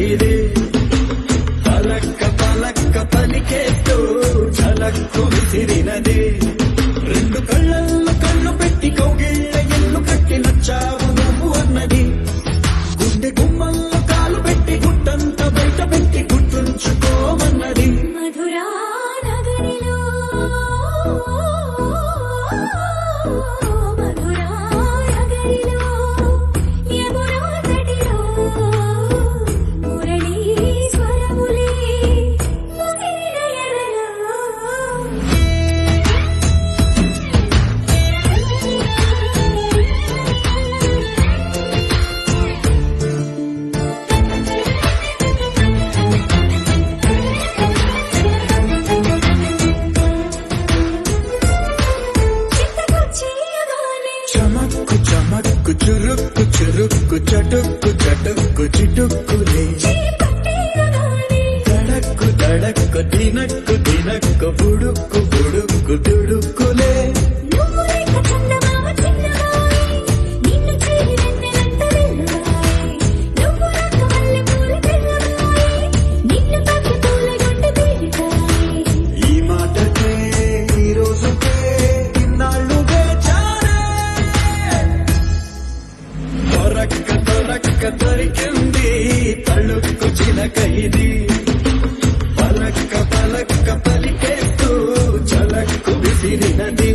ఇది పలక్క పలక్క పలికేస్తూ ఝలక్కు విసిరినది రెండు కళ్ళల్లో కళ్ళు పెట్టి కౌగిళ్ళ ఇల్లు కట్టి నచ్చావు నువ్వు అన్నది గుండె గుమ్మల్లో కాలు పెట్టి గుట్టంతా బయట పెట్టి గుర్తుంచుకోమన్నది మధురా నగరిలో చమక్కు చమక్కు చురుక్కు చురుక్కు చటుక్కు చటుక్కు చిటుక్కులే దడక్కు దడక్కు దినక్కు దినక్కు బుడుక్కు బుడుక్కు దుడుక్కులే ఈ మాటకే ఈ రోజుకే ఇన్నాళ్ళుగా దొరక్క దొరక్క దొరికింది తళుక్కు చిలక ఇది పలక్క పలక్క పలికేస్తూ ఝలక్కు విసిరినది